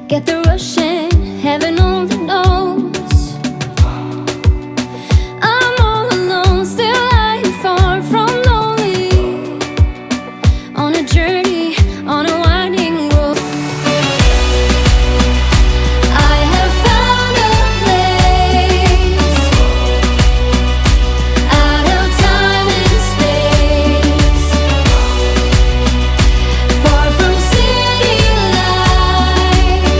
Get the rushing, heaven only knows. I'm all alone, still lying far from lonely. On a journey, on a winding road. I have found a place out of time and space, far from city lights,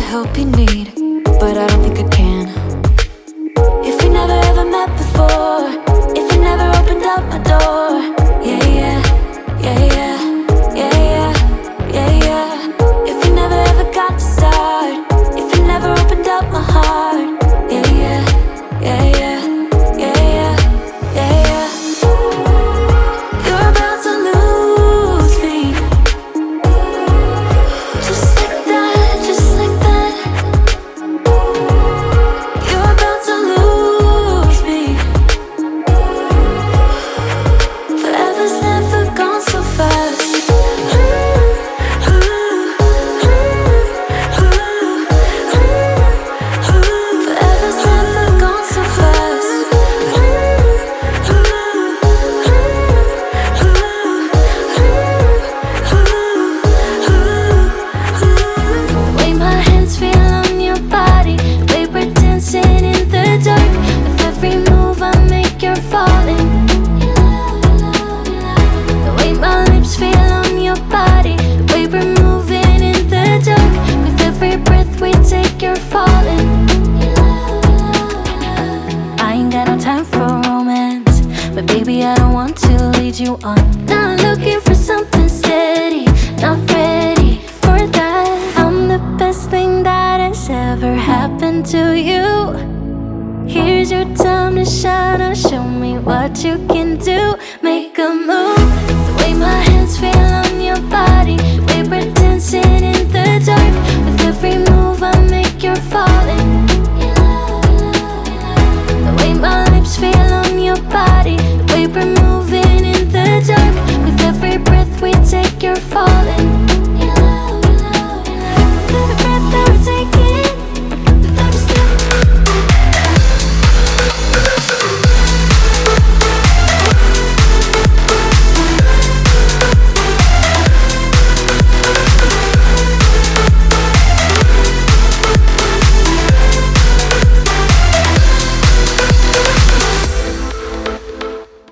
help you need, but I don't think I can. If we never ever met before, if you never opened up my door, yeah, yeah, yeah, yeah, yeah, yeah, yeah, yeah. If we never ever got to start, if you never opened up my heart, yeah, yeah, yeah, yeah, yeah, yeah, yeah, yeah. You're about to lose me, just like that, just like that. You're about to lose me. Forever's never gone so fast. Forever's never gone so fast. The way my hands feel on your body, the way we're dancing in the dark. With every move I make, you're falling. The way my lips feel on your body, the way we're moving in the dark. With every breath we take, you're falling. I ain't got no time for romance, but baby I don't want to lead you on. Not looking for something steady, not ready for that. I'm the best thing that has ever happened to you. Here's your time to shine, or show me what you can do.